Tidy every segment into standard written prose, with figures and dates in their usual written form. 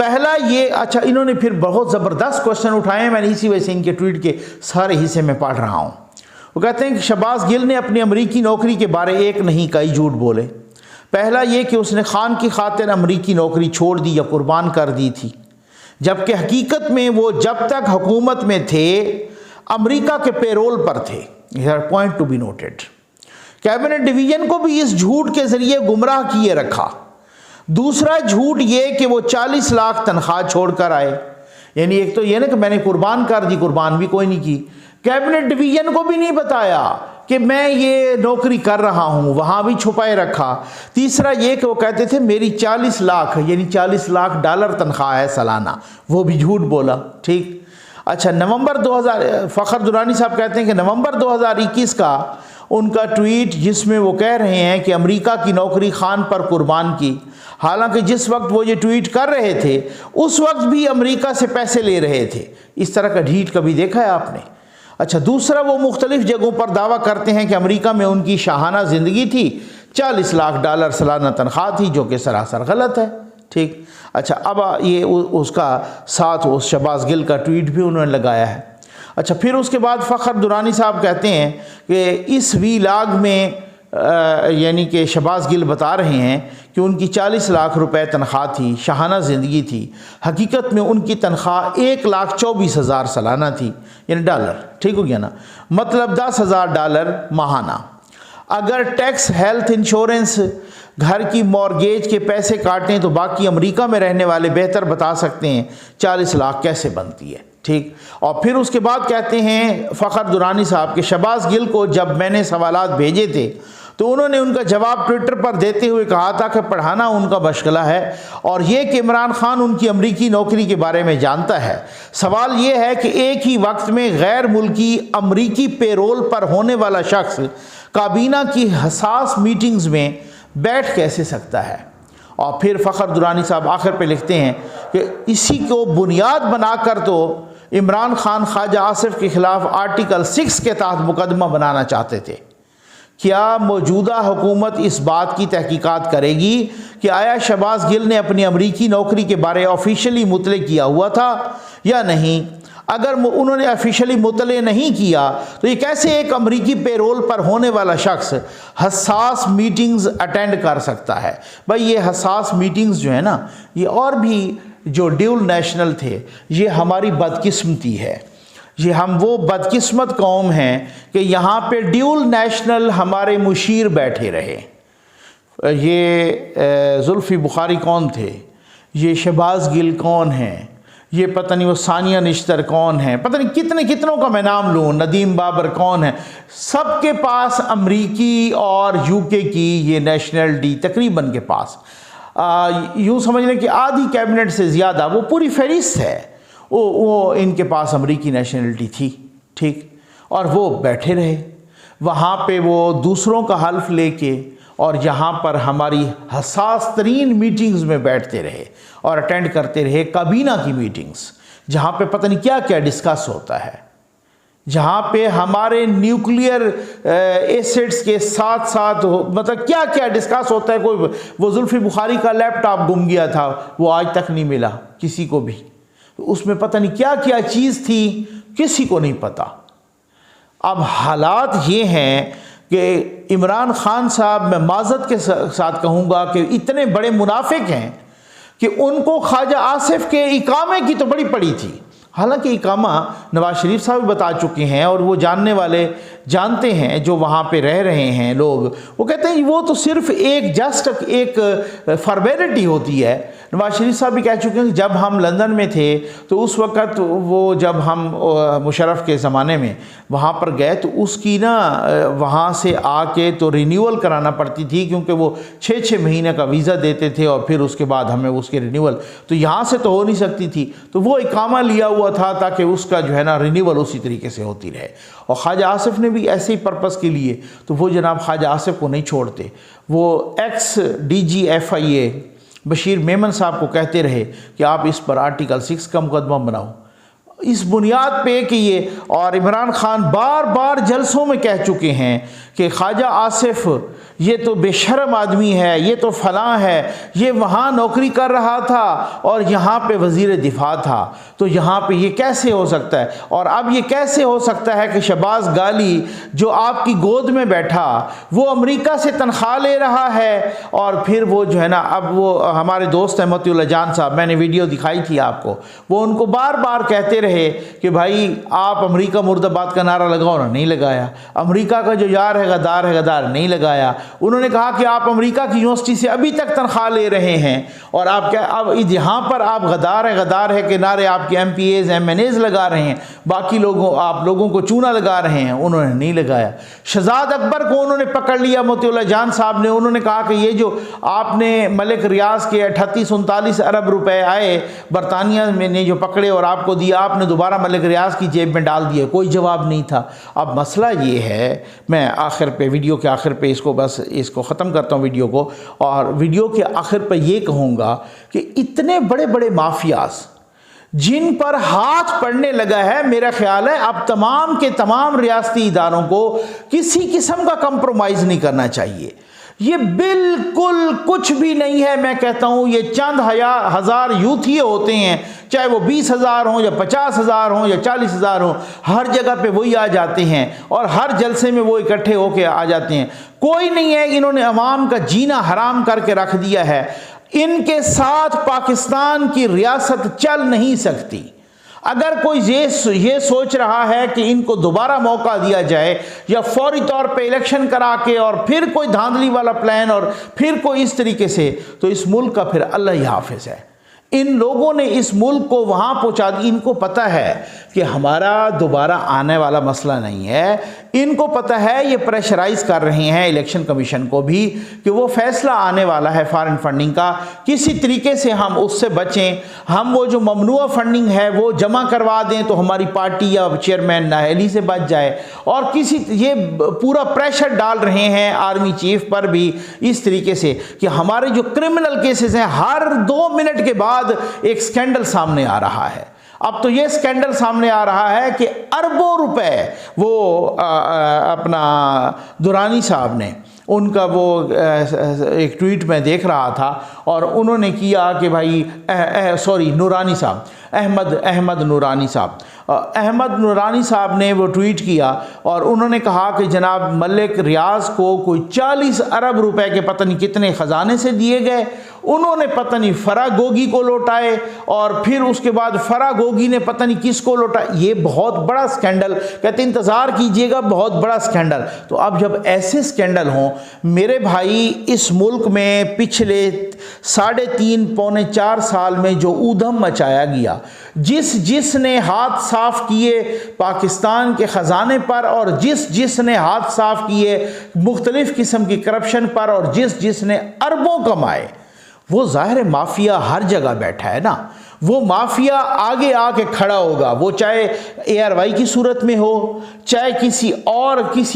پہلا یہ، اچھا انہوں نے پھر بہت زبردست کوشچن اٹھائے ہیں، میں نے اسی وجہ سے ان کے ٹویٹ کے سارے حصے میں پڑھ رہا ہوں۔ وہ کہتے ہیں کہ شہباز گل نے اپنی امریکی نوکری کے بارے ایک نہیں کئی جھوٹ بولے۔ پہلا یہ کہ اس نے خان کی خاطر امریکی نوکری چھوڑ دی یا قربان کر دی تھی، جبکہ حقیقت میں وہ جب تک حکومت میں تھے امریکہ کے پیرول پر تھے۔ Point to be noted. Cabinet division کو بھی اس جھوٹ کے ذریعے گمراہ کیے رکھا۔ دوسرا جھوٹ یہ کہ وہ 40 لاکھ تنخواہ چھوڑ کر آئے، یعنی ایک تو یہ نا کہ میں نے قربان کر دی، قربان بھی کوئی نہیں کی، کیبنٹ ڈویژن کو بھی نہیں بتایا کہ میں یہ نوکری کر رہا ہوں، وہاں بھی چھپائے رکھا۔ تیسرا یہ کہ وہ کہتے تھے میری 40 لاکھ یعنی $40 لاکھ تنخواہ ہے سالانہ، وہ بھی جھوٹ بولا۔ ٹھیک، اچھا نومبر 2000 فخر درانی صاحب کہتے ہیں کہ نومبر 2021 کا ان کا ٹویٹ جس میں وہ کہہ رہے ہیں کہ امریکہ کی نوکری خان پر قربان کی، حالانکہ جس وقت وہ یہ ٹویٹ کر رہے تھے اس وقت بھی امریکہ سے پیسے لے رہے تھے۔ اس طرح کا ڈھیٹ کبھی دیکھا ہے آپ نے؟ اچھا دوسرا، وہ مختلف جگہوں پر دعویٰ کرتے ہیں کہ امریکہ میں ان کی شاہانہ زندگی تھی، $40 لاکھ سالانہ تنخواہ تھی، جو کہ سراسر غلط ہے۔ ٹھیک، اچھا اب یہ اس کا ساتھ اس شہباز گل کا ٹویٹ بھی انہوں نے لگایا ہے۔ اچھا پھر اس کے بعد فخر درانی صاحب کہتے ہیں کہ اس وی لاگ میں یعنی کہ شہباز گل بتا رہے ہیں کہ ان کی $40 لاکھ تنخواہ تھی، شاہانہ زندگی تھی، حقیقت میں ان کی تنخواہ $1,24,000 سالانہ تھی، یعنی ڈالر۔ ٹھیک ہو گیا نا، مطلب $10,000 ماہانہ۔ اگر ٹیکس، ہیلتھ انشورنس، گھر کی مورگیج کے پیسے کاٹیں تو باقی امریکہ میں رہنے والے بہتر بتا سکتے ہیں 40 لاکھ کیسے بنتی ہے۔ ٹھیک، اور پھر اس کے بعد کہتے ہیں فخر درانی صاحب کہ شہباز گل کو جب میں نے سوالات بھیجے تھے تو انہوں نے ان کا جواب ٹویٹر پر دیتے ہوئے کہا تھا کہ پڑھانا ان کا مشغلہ ہے، اور یہ کہ عمران خان ان کی امریکی نوکری کے بارے میں جانتا ہے۔ سوال یہ ہے کہ ایک ہی وقت میں غیر ملکی امریکی پیرول پر ہونے والا شخص کابینہ کی حساس میٹنگز میں بیٹھ کیسے سکتا ہے؟ اور پھر فخر درانی صاحب آخر پہ لکھتے ہیں کہ اسی کو بنیاد بنا کر تو عمران خان خواجہ آصف کے خلاف آرٹیکل 6 کے تحت مقدمہ بنانا چاہتے تھے۔ کیا موجودہ حکومت اس بات کی تحقیقات کرے گی کہ آیا شہباز گل نے اپنی امریکی نوکری کے بارے آفیشلی مطلع کیا ہوا تھا یا نہیں؟ اگر انہوں نے آفیشلی مطلع نہیں کیا تو یہ کیسے ایک امریکی پیرول پر ہونے والا شخص حساس میٹنگز اٹینڈ کر سکتا ہے؟ بھائی یہ حساس میٹنگز جو ہے نا، یہ اور بھی جو ڈیول نیشنل تھے، یہ ہماری بدقسمتی ہے۔ یہ ہم وہ بدقسمت قوم ہیں کہ یہاں پہ ڈیول نیشنل ہمارے مشیر بیٹھے رہے۔ یہ زلفی بخاری کون تھے، یہ شہباز گل کون ہیں، یہ پتہ نہیں وہ ثانیہ نشتر کون ہیں، پتہ نہیں کتنوں کا میں نام لوں، ندیم بابر کون ہیں، سب کے پاس امریکی اور یو کے کی یہ نیشنلٹی تقریباً کے پاس یوں سمجھ لیں کہ آدھی کیبنٹ سے زیادہ، وہ پوری فہرست ہے، وہ ان کے پاس امریکی نیشنلٹی تھی۔ ٹھیک، اور وہ بیٹھے رہے وہاں پہ، وہ دوسروں کا حلف لے کے، اور یہاں پر ہماری حساس ترین میٹنگز میں بیٹھتے رہے اور اٹینڈ کرتے رہے، کابینہ کی میٹنگز جہاں پہ پتہ نہیں کیا کیا ڈسکس ہوتا ہے، جہاں پہ ہمارے نیوکلیئر ایسڈز کے ساتھ ساتھ مطلب کیا کیا ڈسکس ہوتا ہے۔ کوئی وہ زلفی بخاری کا لیپ ٹاپ گم گیا تھا، وہ آج تک نہیں ملا کسی کو بھی، اس میں پتہ نہیں کیا کیا چیز تھی، کسی کو نہیں پتا۔ اب حالات یہ ہیں کہ عمران خان صاحب، میں معذرت کے ساتھ کہوں گا کہ اتنے بڑے منافق ہیں کہ ان کو خواجہ آصف کے اقامے کی تو بڑی پڑی تھی۔ حالانکہ اقامہ نواز شریف صاحب بتا چکے ہیں، اور وہ جاننے والے جانتے ہیں جو وہاں پہ رہ رہے ہیں لوگ، وہ کہتے ہیں وہ تو صرف ایک فارمیلٹی ہوتی ہے۔ نواز شریف صاحب بھی کہہ چکے ہیں کہ جب ہم لندن میں تھے تو اس وقت وہ جب ہم مشرف کے زمانے میں وہاں پر گئے تو اس کی نا وہاں سے آ کے تو رینیول کرانا پڑتی تھی، کیونکہ وہ 6 مہینے کا ویزا دیتے تھے، اور پھر اس کے بعد ہمیں اس کے رینیول تو یہاں سے تو ہو نہیں سکتی تھی، تو وہ اقامہ لیا ہوا تھا تاکہ اس کا جو ہے نا رینیول اسی طریقے سے ہوتی رہے۔ اور خواجہ آصف نے بھی ایسے ہی پرپس کے لیے، تو وہ جناب خواجہ آصف کو نہیں چھوڑتے، وہ x DG FIA Bashir Memon صاحب کو کہتے رہے کہ آپ اس پر آرٹیکل 6 کا مقدمہ بناؤ، اس بنیاد پہ کہ یہ، اور عمران خان بار بار جلسوں میں کہہ چکے ہیں کہ خواجہ آصف یہ تو بے شرم آدمی ہے، یہ تو فلاں ہے، یہ وہاں نوکری کر رہا تھا اور یہاں پہ وزیر دفاع تھا، تو یہاں پہ یہ کیسے ہو سکتا ہے؟ اور اب یہ کیسے ہو سکتا ہے کہ شہباز گالی جو آپ کی گود میں بیٹھا وہ امریکہ سے تنخواہ لے رہا ہے، اور پھر وہ جو ہے نا، اب وہ ہمارے دوست ہیں موتی اللہ جان صاحب، میں نے ویڈیو دکھائی تھی آپ کو، وہ ان کو بار بار کہتے رہے کہ بھائی آپ امریکہ مرد آباد کا نعرہ لگاؤ نا، نہیں لگایا۔ امریکہ کا جو یار ہے غدار نہیں لگایا۔ انہوں نے کہا کہ آپ امریکہ کی یونیورسٹی سے ابھی تک تنخواہ لے رہے ہیں، اور آپ کیا اب یہاں پر آپ غدار ہے کہ نعرے آپ کے MPAs MNAs لگا رہے ہیں، باقی آپ لوگوں کو چونا لگا رہے ہیں؟ انہوں نے نہیں لگایا۔ شہزاد اکبر کو انہوں نے پکڑ لیا موتی اللہ جان صاحب نے، انہوں نے کہا کہ یہ جو آپ نے ملک ریاض کے 38-39 ارب روپے آئے برطانیہ میں نے جو پکڑے اور آپ کو دیا، آپ نے دوبارہ ملک ریاض کی جیب میں ڈال دیا، کوئی جواب نہیں تھا۔ اب مسئلہ یہ ہے، میں آخر پہ ویڈیو کے آخر پہ اس کو ختم کرتا ہوں ویڈیو کو، اور ویڈیو کے آخر پہ یہ کہوں گا کہ اتنے بڑے بڑے مافیاز جن پر ہاتھ پڑنے لگا ہے، میرا خیال ہے اب تمام کے تمام ریاستی اداروں کو کسی قسم کا کمپرومائز نہیں کرنا چاہیے۔ یہ بالکل کچھ بھی نہیں ہے، میں کہتا ہوں یہ چند ہزار یوتھیے ہوتے ہیں، چاہے وہ 20,000 ہوں یا 50,000 ہوں یا 40,000 ہوں، ہر جگہ پہ وہی آ جاتے ہیں اور ہر جلسے میں وہ اکٹھے ہو کے آ جاتے ہیں۔ کوئی نہیں ہے، انہوں نے عوام کا جینا حرام کر کے رکھ دیا ہے۔ ان کے ساتھ پاکستان کی ریاست چل نہیں سکتی۔ اگر کوئی یہ سوچ رہا ہے کہ ان کو دوبارہ موقع دیا جائے یا فوری طور پہ الیکشن کرا کے اور پھر کوئی دھاندلی والا پلان اور پھر کوئی اس طریقے سے، تو اس ملک کا پھر اللہ ہی حافظ ہے۔ ان لوگوں نے اس ملک کو وہاں پہنچا دی۔ ان کو پتہ ہے کہ ہمارا دوبارہ آنے والا مسئلہ نہیں ہے، ان کو پتہ ہے یہ پریشرائز کر رہے ہیں الیکشن کمیشن کو بھی کہ وہ فیصلہ آنے والا ہے فارن فنڈنگ کا، کسی طریقے سے ہم اس سے بچیں، ہم وہ جو ممنوع فنڈنگ ہے وہ جمع کروا دیں تو ہماری پارٹی یا چیئرمین نااہلی سے بچ جائے، اور یہ پورا پریشر ڈال رہے ہیں آرمی چیف پر بھی اس طریقے سے کہ ہمارے جو کرمنل کیسز ہیں ہر 2 منٹ کے بعد ایک سکینڈل سامنے آ رہا ہے۔ اب تو یہ سکینڈل سامنے آ رہا ہے کہ اربوں روپے وہ اپنا دورانی صاحب نے، ان کا وہ ایک ٹویٹ میں دیکھ رہا تھا، اور انہوں نے کیا کہ بھائی نورانی صاحب احمد نورانی صاحب نے وہ ٹویٹ کیا، اور انہوں نے کہا کہ جناب ملک ریاض کو کوئی 40 ارب روپے کے پتہ نہیں کتنے خزانے سے دیے گئے، انہوں نے پتہ نہیں فرا گوگی کو لوٹائے، اور پھر اس کے بعد فرا گوگی نے پتہ نہیں کس کو لوٹا۔ یہ بہت بڑا سکینڈل، کہتے انتظار کیجئے گا، بہت بڑا سکینڈل۔ تو اب جب ایسے سکینڈل ہوں میرے بھائی، اس ملک میں پچھلے 3.5 پونے 4 سال میں جو اودھم مچایا گیا، جس نے ہاتھ صاف کیے پاکستان کے خزانے پر، اور جس نے ہاتھ صاف کیے مختلف قسم کی کرپشن پر، اور جس نے اربوں کمائے، وہ ظاہر مافیا ہر جگہ بیٹھا ہے نا، وہ مافیا آگے آ کے کھڑا ہوگا، وہ چاہے ARY کی صورت میں ہو، چاہے کسی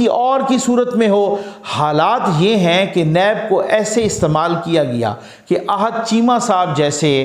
اور کی صورت میں ہو۔ حالات یہ ہیں کہ نیب کو ایسے استعمال کیا گیا کہ احد چیمہ صاحب جیسے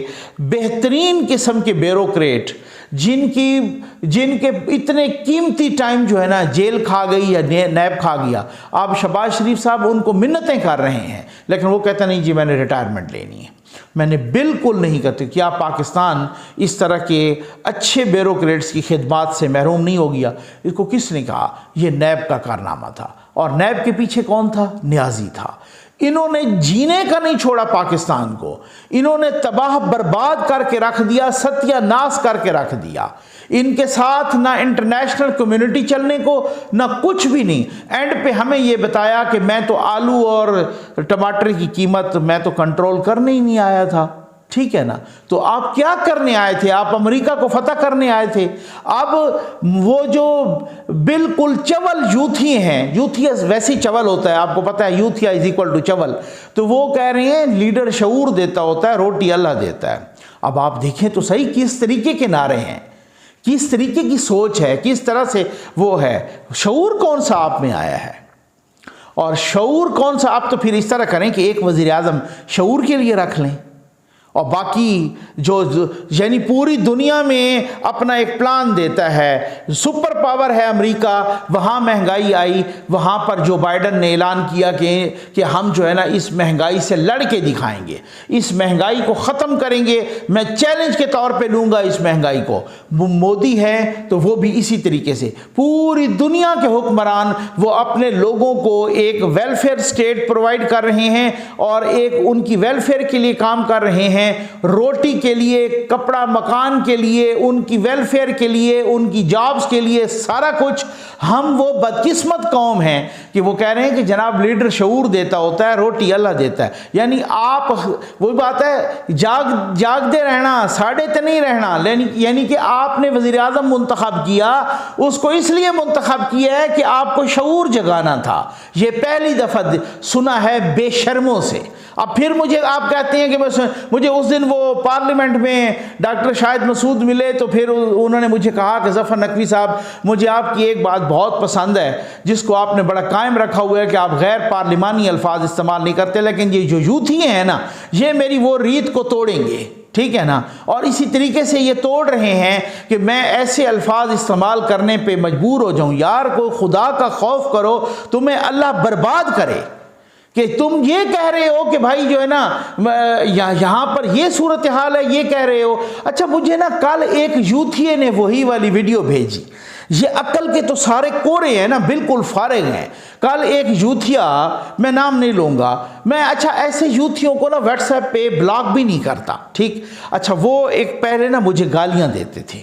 بہترین قسم کے بیوروکریٹ، جن کے اتنے قیمتی ٹائم جو ہے نا جیل کھا گئی یا نیب کھا گیا، اب شہباز شریف صاحب ان کو منتیں کر رہے ہیں، لیکن وہ کہتا نہیں جی میں نے ریٹائرمنٹ لینی ہے۔ میں نے بالکل نہیں کہتے، کیا پاکستان اس طرح کے اچھے بیوروکریٹس کی خدمات سے محروم نہیں ہو گیا؟ اس کو کس نے کہا؟ یہ نیب کا کارنامہ تھا، اور نیب کے پیچھے کون تھا؟ نیازی تھا۔ انہوں نے جینے کا نہیں چھوڑا پاکستان کو، انہوں نے تباہ برباد کر کے رکھ دیا، ستیہ ناس کر کے رکھ دیا۔ ان کے ساتھ نہ انٹرنیشنل کمیونٹی چلنے کو، نہ کچھ بھی نہیں۔ اینڈ پہ ہمیں یہ بتایا کہ میں تو آلو اور ٹماٹر کی قیمت میں تو کنٹرول کرنے ہی نہیں آیا تھا۔ ٹھیک ہے نا، تو آپ کیا کرنے آئے تھے؟ آپ امریکہ کو فتح کرنے آئے تھے۔ اب وہ جو بالکل چول یوتھی ہیں، یوتھیا ویسے ہی چول ہوتا ہے، آپ کو پتہ ہے یوتھیا از ایکول ٹو چول، تو وہ کہہ رہے ہیں لیڈر شعور دیتا ہوتا ہے، روٹی اللہ دیتا ہے۔ اب آپ دیکھیں تو صحیح کس طریقے کے نعرے ہیں، کس طریقے کی سوچ ہے، کس طرح سے وہ ہے۔ شعور کون سا آپ میں آیا ہے؟ اور شعور کون سا؟ آپ تو پھر اس طرح کریں کہ ایک وزیر اعظم شعور کے لیے رکھ لیں، اور باقی جو یعنی پوری دنیا میں اپنا ایک پلان دیتا ہے، سپر پاور ہے امریکہ، وہاں مہنگائی آئی، وہاں پر جو بائیڈن نے اعلان کیا کہ ہم جو ہے نا اس مہنگائی سے لڑ کے دکھائیں گے، اس مہنگائی کو ختم کریں گے، میں چیلنج کے طور پہ لوں گا اس مہنگائی کو۔ مودی ہے تو وہ بھی اسی طریقے سے، پوری دنیا کے حکمران وہ اپنے لوگوں کو ایک ویلفیئر اسٹیٹ پرووائڈ کر رہے ہیں اور ایک ان کی ویلفیئر کے لیے کام کر رہے ہیں، روٹی کے لیے، کپڑا مکان کے لیے، ان کی ویلفیئر کے لیے، ان کی جابز کے لیے، سارا کچھ۔ ہم وہ بدقسمت قوم ہیں کہ وہ کہہ رہے ہیں کہ جناب لیڈر شعور دیتا ہوتا ہے، روٹی اللہ دیتا ہے۔ یعنی آپ، وہی بات ہے، جاگتے رہنا، ساڑھے تے نہیں رہنا۔ یعنی کہ آپ نے وزیر اعظم منتخب کیا، اس کو اس لیے منتخب کیا ہے کہ آپ کو شعور جگانا تھا۔ یہ پہلی دفعہ سنا ہے بے شرموں سے۔ اب پھر مجھے آپ کہتے ہیں کہ مجھے اس دن وہ پارلیمنٹ میں ڈاکٹر شاہد مسعود ملے تو پھر انہوں نے مجھے کہا کہ ظفر نقوی صاحب، مجھے آپ کی ایک بات بہت پسند ہے جس کو آپ نے بڑا قائم رکھا ہوا ہے کہ آپ غیر پارلیمانی الفاظ استعمال نہیں کرتے، لیکن یہ جو یوتھی ہیں نا، یہ میری وہ ریت کو توڑیں گے، ٹھیک ہے نا۔ اور اسی طریقے سے یہ توڑ رہے ہیں کہ میں ایسے الفاظ استعمال کرنے پہ مجبور ہو جاؤں۔ یار کو خدا کا خوف کرو، تمہیں اللہ برباد کرے کہ تم یہ کہہ رہے ہو کہ بھائی جو ہے نا یہاں پر یہ صورتحال ہے، یہ کہہ رہے ہو۔ اچھا مجھے نا کل ایک یوتھیے نے وہی والی ویڈیو بھیجی، یہ عقل کے تو سارے کورے ہیں نا، بالکل فارغ ہیں۔ کل ایک یوتھیا، میں نام نہیں لوں گا، میں اچھا ایسے یوتھیوں کو نا واٹس ایپ پہ بلاک بھی نہیں کرتا، ٹھیک۔ اچھا وہ ایک پہلے نا مجھے گالیاں دیتے تھے۔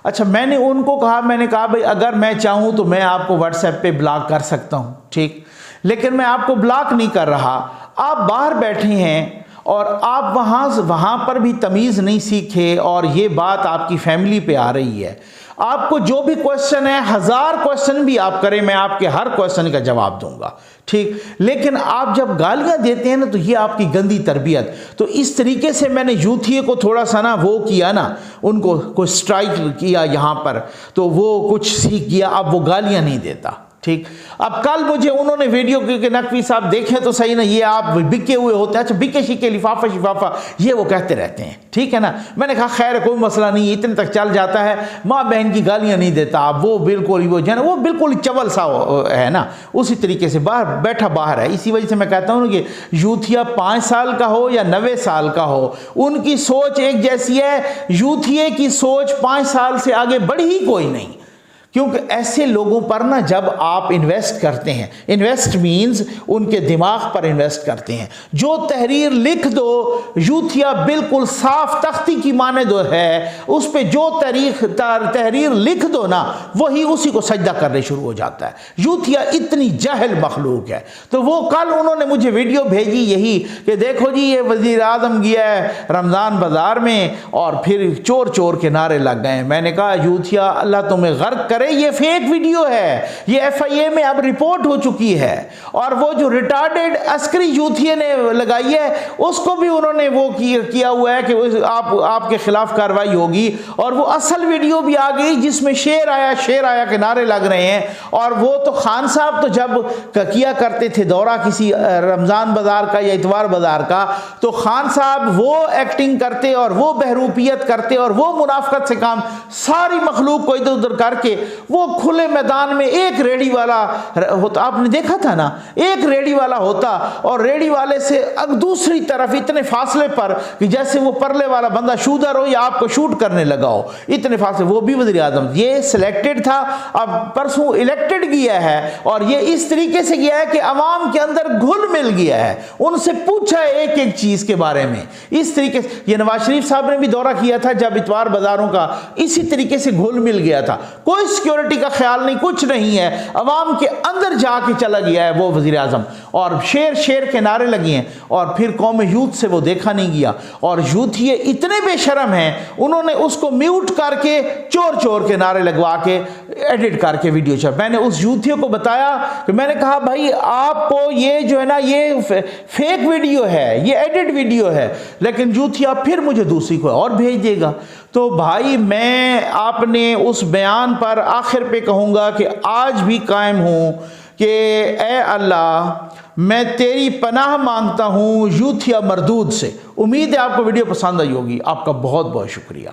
اچھا میں نے ان کو کہا، میں نے کہا بھائی اگر میں چاہوں تو میں آپ کو واٹس ایپ پہ بلاک کر سکتا ہوں، ٹھیک، لیکن میں آپ کو بلاک نہیں کر رہا۔ آپ باہر بیٹھے ہیں اور آپ وہاں پر بھی تمیز نہیں سیکھے، اور یہ بات آپ کی فیملی پہ آ رہی ہے۔ آپ کو جو بھی کوشچن ہے، 1000 کوشچن بھی آپ کریں، میں آپ کے ہر کوشچن کا جواب دوں گا، ٹھیک۔ لیکن آپ جب گالیاں دیتے ہیں نا تو یہ آپ کی گندی تربیت۔ تو اس طریقے سے میں نے یوتھیے کو تھوڑا سا نا وہ کیا نا، ان کو کوئی اسٹرائک کیا یہاں پر، تو وہ کچھ سیکھ گیا، اب وہ گالیاں نہیں دیتا، ٹھیک۔ اب کل مجھے انہوں نے ویڈیو کہ نقوی صاحب دیکھیں تو صحیح نا، یہ آپ بکے ہوئے ہوتے ہیں، اچھا بکے شکے لفافہ شفافہ یہ وہ کہتے رہتے ہیں، ٹھیک ہے نا۔ میں نے کہا خیر کوئی مسئلہ نہیں، اتنے تک چل جاتا ہے، ماں بہن کی گالیاں نہیں دیتا آپ، وہ بالکل وہ جو ہے نا وہ بالکل چول سا ہے نا، اسی طریقے سے باہر بیٹھا باہر ہے۔ اسی وجہ سے میں کہتا ہوں کہ یوتھیا 5 سال کا ہو یا 90 سال کا ہو، ان کی سوچ ایک جیسی ہے۔ یوتھیے کی سوچ 5 سال سے آگے بڑھی ہی کوئی نہیں، کیونکہ ایسے لوگوں پر نا جب آپ انویسٹ کرتے ہیں، انویسٹ مینز ان کے دماغ پر انویسٹ کرتے ہیں۔ جو تحریر لکھ دو، یوتھیا بالکل صاف تختی کی مانند ہے، اس پہ جو تحریر لکھ دو نا، وہی اسی کو سجدہ کرنے شروع ہو جاتا ہے۔ یوتھیا اتنی جاہل مخلوق ہے۔ تو وہ کل انہوں نے مجھے ویڈیو بھیجی یہی کہ دیکھو جی یہ وزیر اعظم گیا ہے رمضان بازار میں اور پھر چور چور کے نعرے لگ گئے۔ میں نے کہا یوتھیا اللہ تمہیں غرق کرے، یہ فیک ویڈیو ہے، یہ FIA میں اب رپورٹ ہو چکی ہے، اور وہ جو ریٹارڈڈ عسکری یوتھیے نے لگائی ہے اس کو بھی انہوں نے وہ کیا ہوا ہے کہ آپ کے خلاف کارروائی ہوگی، اور وہ اصل ویڈیو بھی آ گئی جس میں شیر آیا کے نعرے لگ رہے ہیں۔ اور وہ تو خان صاحب تو جب کیا کرتے تھے دورہ کسی رمضان بازار کا یا اتوار بازار کا، تو خان صاحب وہ ایکٹنگ کرتے اور وہ بہروپیت کرتے اور وہ منافقت سے کام، ساری مخلوق کو ادھر ادھر کر کے وہ کھلے میدان میں ایک ریڑی والا ہوتا، آپ نے دیکھا تھا نا، ایک ریڑی والا ہوتا اور ریڑی والے سے دوسری طرف اتنے فاصلے پر کہ جیسے وہ پرلے والا بندہ شوٹر ہو یا آپ کو شوٹ کرنے لگا ہو، اتنے فاصلے۔ وہ بھی وزیر اعظم یہ سلیکٹڈ تھا، اب پرسوں الیکٹڈ گیا ہے، اور یہ اس طریقے سے گیا ہے کہ عوام کے اندر گھل مل گیا ہے، ان سے پوچھا ہے ایک ایک چیز کے بارے میں۔ اس طریقے سے یہ نواز شریف صاحب نے بھی دورہ کیا تھا جب اتوار بازاروں کا، اسی طریقے سے گھل مل گیا تھا، کوئی سیکیورٹی کا خیال نہیں، کچھ نہیں ہے، عوام کے اندر جا کے چلا گیا ہے وہ وزیر اعظم، اور شیر کے نعرے لگے ہیں، اور پھر قوم یوتھ سے وہ دیکھا نہیں گیا۔ اور یوتھ یہ اتنے بے شرم ہیں، انہوں نے اس کو میوٹ کر کے چور چور کے نعرے لگوا کے ایڈٹ کر کے ویڈیو چاہ۔ میں نے اس یوتھیوں کو بتایا کہ میں نے کہا بھائی آپ کو یہ جو ہے نا یہ فیک ویڈیو ہے، یہ ایڈٹ ویڈیو ہے، لیکن یوتھیا پھر مجھے دوسری کو اور بھیج دے گا۔ تو بھائی میں آپ نے اس بیان پر آخر پہ کہوں گا کہ آج بھی قائم ہوں کہ اے اللہ میں تیری پناہ مانگتا ہوں یوتھ یا مردود سے۔ امید ہے آپ کو ویڈیو پسند آئی ہوگی۔ آپ کا بہت بہت شکریہ۔